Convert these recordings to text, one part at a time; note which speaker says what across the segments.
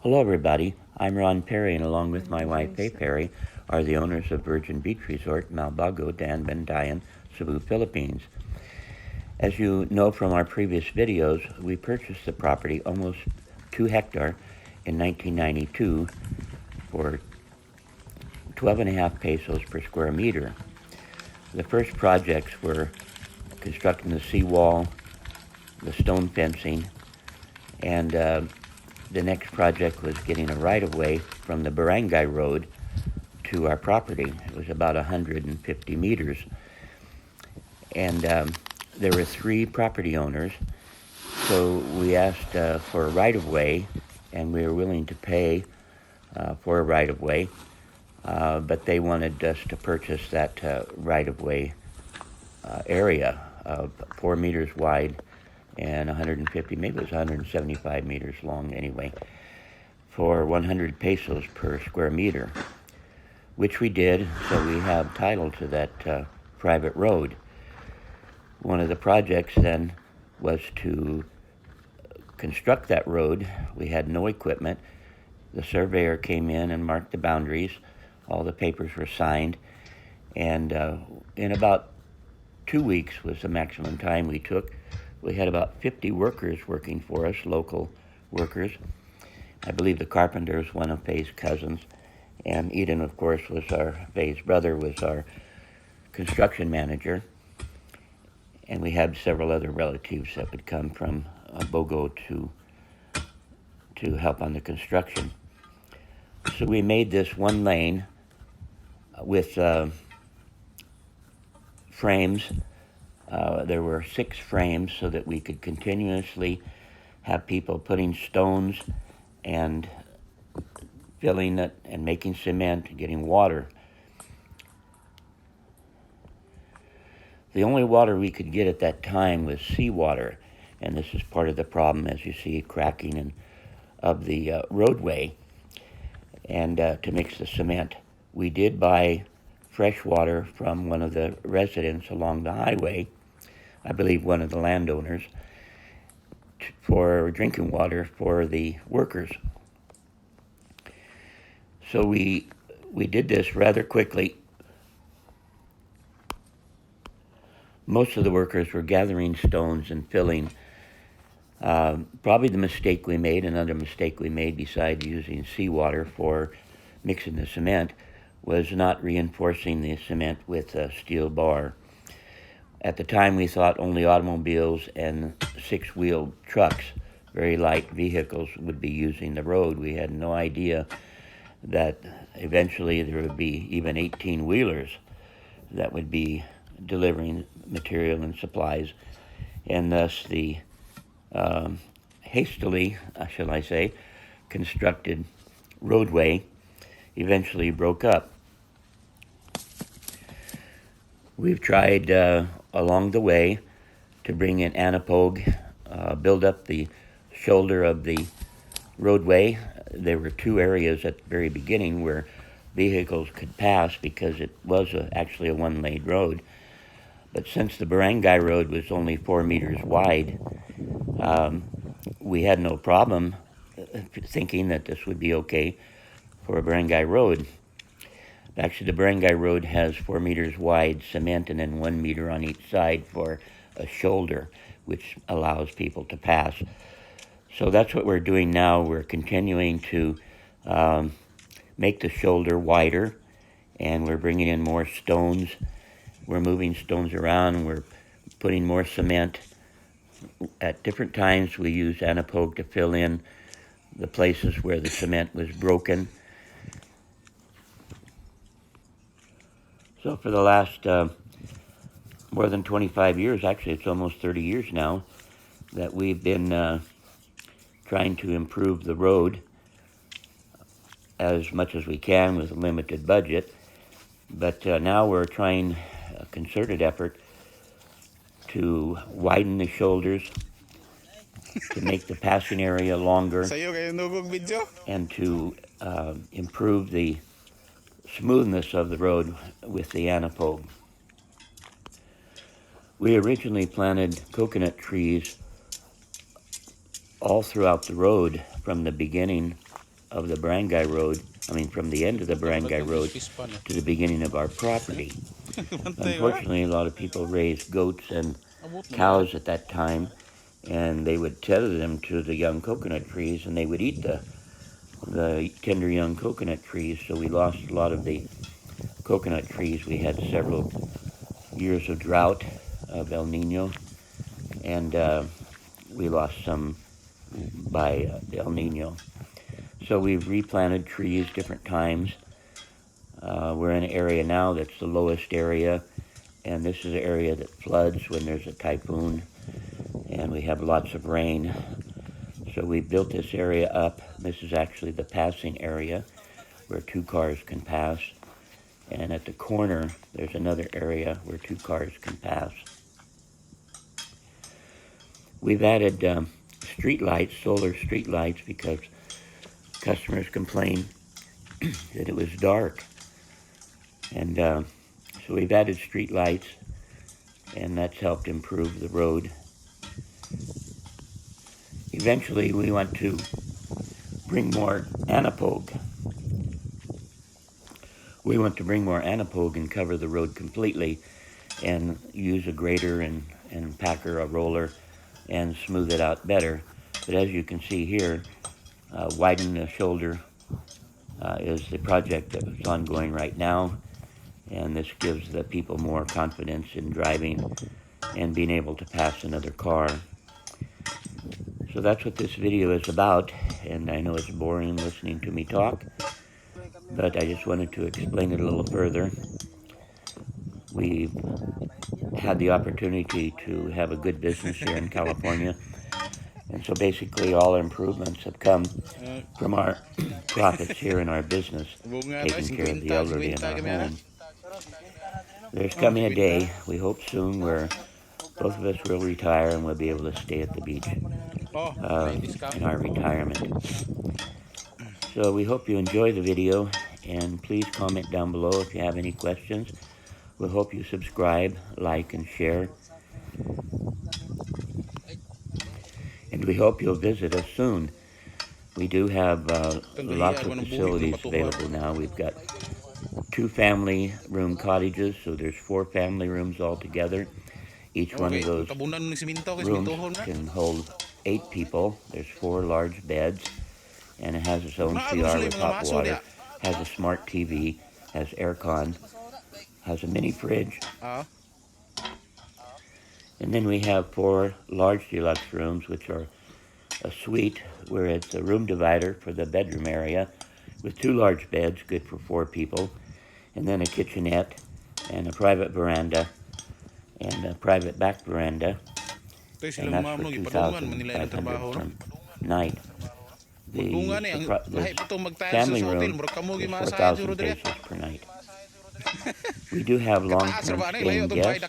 Speaker 1: Hello everybody, I'm Ron Perry, and along with my wife Faye Perry are the owners of Virgin Beach Resort Malbago, Daanbantayan Cebu, Philippines. As you know from our previous videos, we purchased the property almost 2 hectares in 1992 for 12.5 pesos per square meter. The first projects were constructing the seawall, the stone fencing, and the next project was getting a right-of-way from the Barangay Road to our property. It was about 150 meters. And there were 3 property owners, so we asked for a right-of-way, and we were willing to pay for a right-of-way, but they wanted us to purchase that right-of-way area of 4 meters wide and 150, maybe it was 175 meters long anyway, for 100 pesos per square meter, which we did, so we have title to that private road. One of the projects then was to construct that road. We had no equipment. The surveyor came in and marked the boundaries. All the papers were signed, and in about 2 weeks was the maximum time we took. We had about 50 workers working for us, local workers. I believe the carpenter was one of Faye's cousins, and Eden, of course, Faye's brother, was our construction manager. And we had several other relatives that would come from Bogo to help on the construction. So we made this one lane with frames. There were 6 frames so that we could continuously have people putting stones and filling it and making cement and getting water. The only water we could get at that time was seawater, and this is part of the problem, as you see, cracking of the roadway, and to mix the cement. We did buy fresh water from one of the residents along the highway, I believe one of the landowners, for drinking water for the workers. So we did this rather quickly. Most of the workers were gathering stones and filling. Probably the mistake we made, another mistake we made besides using seawater for mixing the cement, was not reinforcing the cement with a steel bar. At the time, we thought only automobiles and 6-wheeled trucks, very light vehicles, would be using the road. We had no idea that eventually there would be even 18-wheelers that would be delivering material and supplies, and thus the hastily, shall I say, constructed roadway eventually broke up. We've tried along the way to bring in anapogue, build up the shoulder of the roadway. There were 2 areas at the very beginning where vehicles could pass because it was actually a 1-lane road. But since the Barangay Road was only 4 meters wide, we had no problem thinking that this would be okay for a Barangay Road. Actually, the Barangay Road has 4 meters wide cement and then 1 meter on each side for a shoulder, which allows people to pass. So that's what we're doing now. We're continuing to make the shoulder wider, and we're bringing in more stones. We're moving stones around. We're putting more cement. At different times, we use anapogue to fill in the places where the cement was broken. So for the last more than 25 years, actually it's almost 30 years now, that we've been trying to improve the road as much as we can with a limited budget. But now we're trying a concerted effort to widen the shoulders, to make the passing area longer, and to improve the smoothness of the road with the anapog. We originally planted coconut trees all throughout the road from the beginning of the barangay road, from the end of the barangay road to the beginning of our property. Unfortunately, a lot of people raised goats and cows at that time, and they would tether them to the young coconut trees, and they would eat the tender young coconut trees, so we lost a lot of the coconut trees. We had several years of drought of El Nino, and we lost some by El Nino. So we've replanted trees different times. We're in an area now that's the lowest area, and this is an area that floods when there's a typhoon, and we have lots of rain. So we built this area up. This is actually the passing area where 2 cars can pass. And at the corner, there's another area where 2 cars can pass. We've added street lights, solar street lights, because customers complained that it was dark. And so we've added street lights, and that's helped improve the road. Eventually, we want to bring more anapog. We want to bring more anapog and cover the road completely and use a grader and packer, a roller, and smooth it out better. But as you can see here, widen the shoulder is the project that is ongoing right now, and this gives the people more confidence in driving and being able to pass another car. So that's what this video is about, and I know it's boring listening to me talk, but I just wanted to explain it a little further. We've had the opportunity to have a good business here in California, and so basically all our improvements have come from our profits here in our business, taking care of the elderly in our home. There's coming a day, we hope soon, where both of us will retire and we'll be able to stay at the beach in our retirement. So we hope you enjoy the video, and please comment down below if you have any questions. We hope you subscribe, like, and share. And we hope you'll visit us soon. We do have lots of facilities available now. We've got 2 family room cottages, so there's 4 family rooms altogether. Each one of those rooms can hold 8 people. There's 4 large beds, and it has its own CR with hot water, has a smart TV, has aircon, has a mini fridge. And then we have 4 large deluxe rooms, which are a suite where it's a room divider for the bedroom area with 2 large beds, good for 4 people, and then a kitchenette and a private veranda and a private back veranda, and that's for $2,500 per night. The family room is 4,000 pesos per night. We do have long-term staying guests,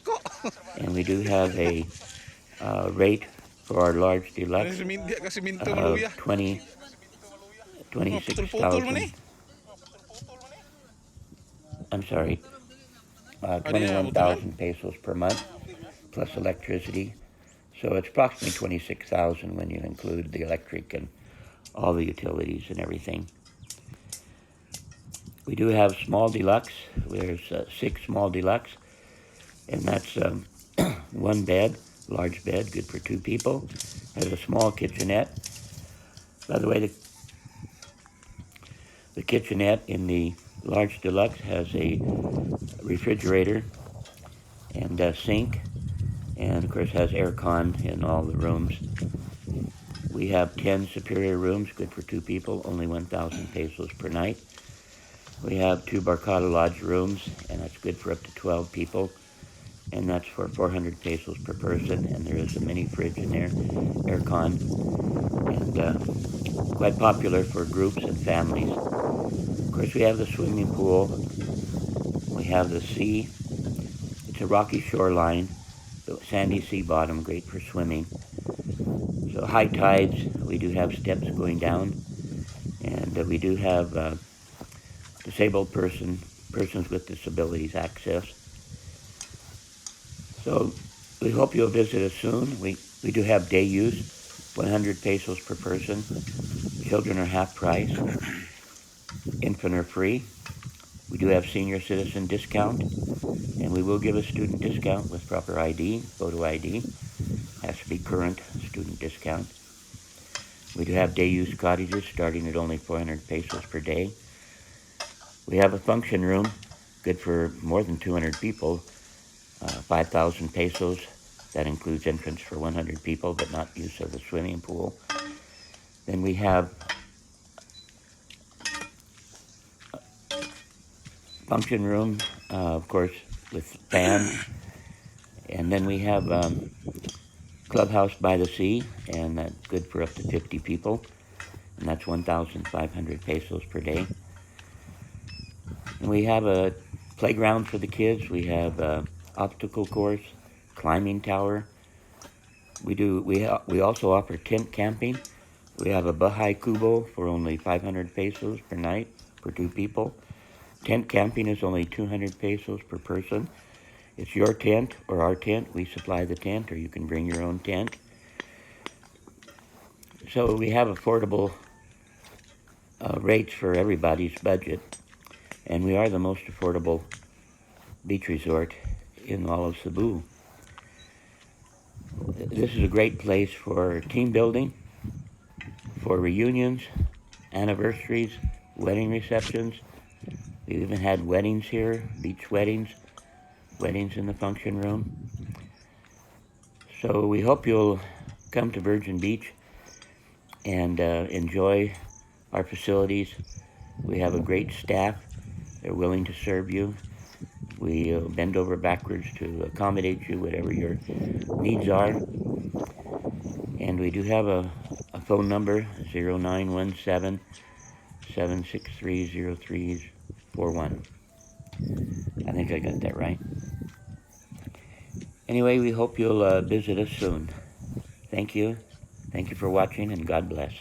Speaker 1: and we do have a rate for our large deluxe of 26,000. I'm sorry, 21,000 pesos per month, plus electricity. So it's approximately 26,000 when you include the electric and all the utilities and everything. We do have small deluxe. There's 6 small deluxe, and that's 1 bed, large bed, good for 2 people. Has a small kitchenette. By the way, the kitchenette in the large deluxe has a refrigerator and a sink, and of course has aircon in all the rooms. We have 10 superior rooms, good for 2 people, only 1,000 pesos per night. We have 2 Barkada Lodge rooms, and that's good for up to 12 people, and that's for 400 pesos per person, and there is a mini fridge in there, aircon, and quite popular for groups and families. course, we have the swimming pool. We have the sea. It's a rocky shoreline, the sandy sea bottom, great for swimming. So high tides, we do have steps going down, and we do have disabled persons with disabilities access. So we hope you'll visit us soon. We do have day use, 100 pesos per person. Children are half price. Infant are free. We do have senior citizen discount, and we will give a student discount with proper ID, photo ID. Has to be current student discount. We do have day use cottages starting at only 400 pesos per day. We have a function room, good for more than 200 people, 5,000 pesos. That includes entrance for 100 people, but not use of the swimming pool. Then we have function room, of course, with fan. And then we have clubhouse by the sea, and that's good for up to 50 people. And that's 1,500 pesos per day. And we have a playground for the kids. We have obstacle course, climbing tower. We also offer tent camping. We have a Bahay Kubo for only 500 pesos per night for 2 people. Tent camping is only 200 pesos per person. It's your tent or our tent. We supply the tent, or you can bring your own tent. So we have affordable rates for everybody's budget, and we are the most affordable beach resort in all of Cebu. This is a great place for team building, for reunions, anniversaries, wedding receptions. We've even had weddings here, beach weddings in the function room. So we hope you'll come to Virgin Beach and enjoy our facilities. We have a great staff. They're willing to serve you. We bend over backwards to accommodate you, whatever your needs are. And we do have a phone number, 0917-763-0341. I think I got that right. Anyway, we hope you'll visit us soon. Thank you. Thank you for watching, and God bless.